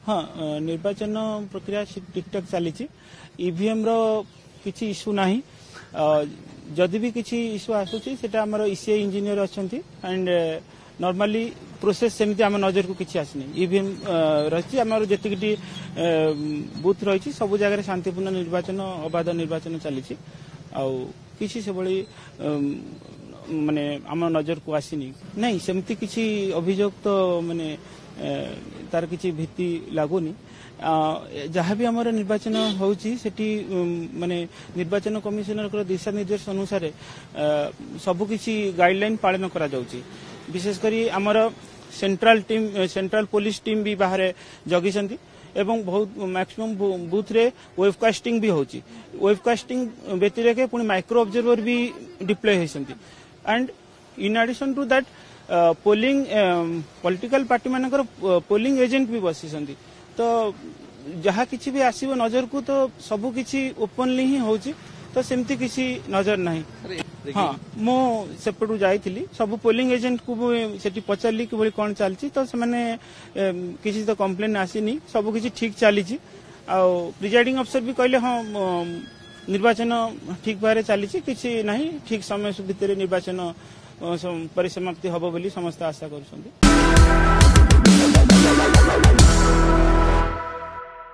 हाँ निर्वाचन प्रक्रिया ठीक ठाक चली ईवीएम रो किसी इश्यू ना जदि भी किसी इश्यू आसूची सेटा हमर ईसीआई इंजीनियर अछंती एंड नॉर्मली प्रोसेस सेमती आम नजर को किसी आसनी ईवीएम रही आमर जी बूथ रही सब जगह शांतिपूर्ण निर्वाचन अबाध निर्वाचन चली किसी से भली माने आम नजर को आसीनी नहीं सेमती किसी अभियोग तो माने तार किसी भित्ति लागुनी जहाँ भी आमर निर्वाचन होची माने निर्वाचन कमिशनर दिशा निर्देश अनुसार सबकिछि गाइडलाइन पालन करा जाउची विशेषकर आमर सेंट्रल पुलिस टीम भी बाहर जगिसंती एवं बहुत मैक्सिमम बूथ रे वेबकास्टिंग भी होची वेबकास्टिंग व्यतिरेके पुणी माइक्रो ऑब्जर्वर भी डिप्लॉय होइसंती and in addition to that polling political party मानकर पोलिंग एजेंट भी बसिसंती तो जहाँ किसी भी आसीबो नजर को तो सब किछि ओपनली ही होची तो सेमती किसी नजर नहीं हाँ मो सेपटू जाइथिली सब पोलिंग एजेंट को सेठी पचारली कि बोली कौन चलची तो सेमाने किसी तो कंप्लेन आसीनी सब किछि ठीक चली प्रिजाइडिंग अफसर भी कहले हाँ निर्वाचन ठीक भाव चली किसी नहीं ठीक समय भितर निर्वाचन परिसमाप्ति हम बोली समस्त आशा कर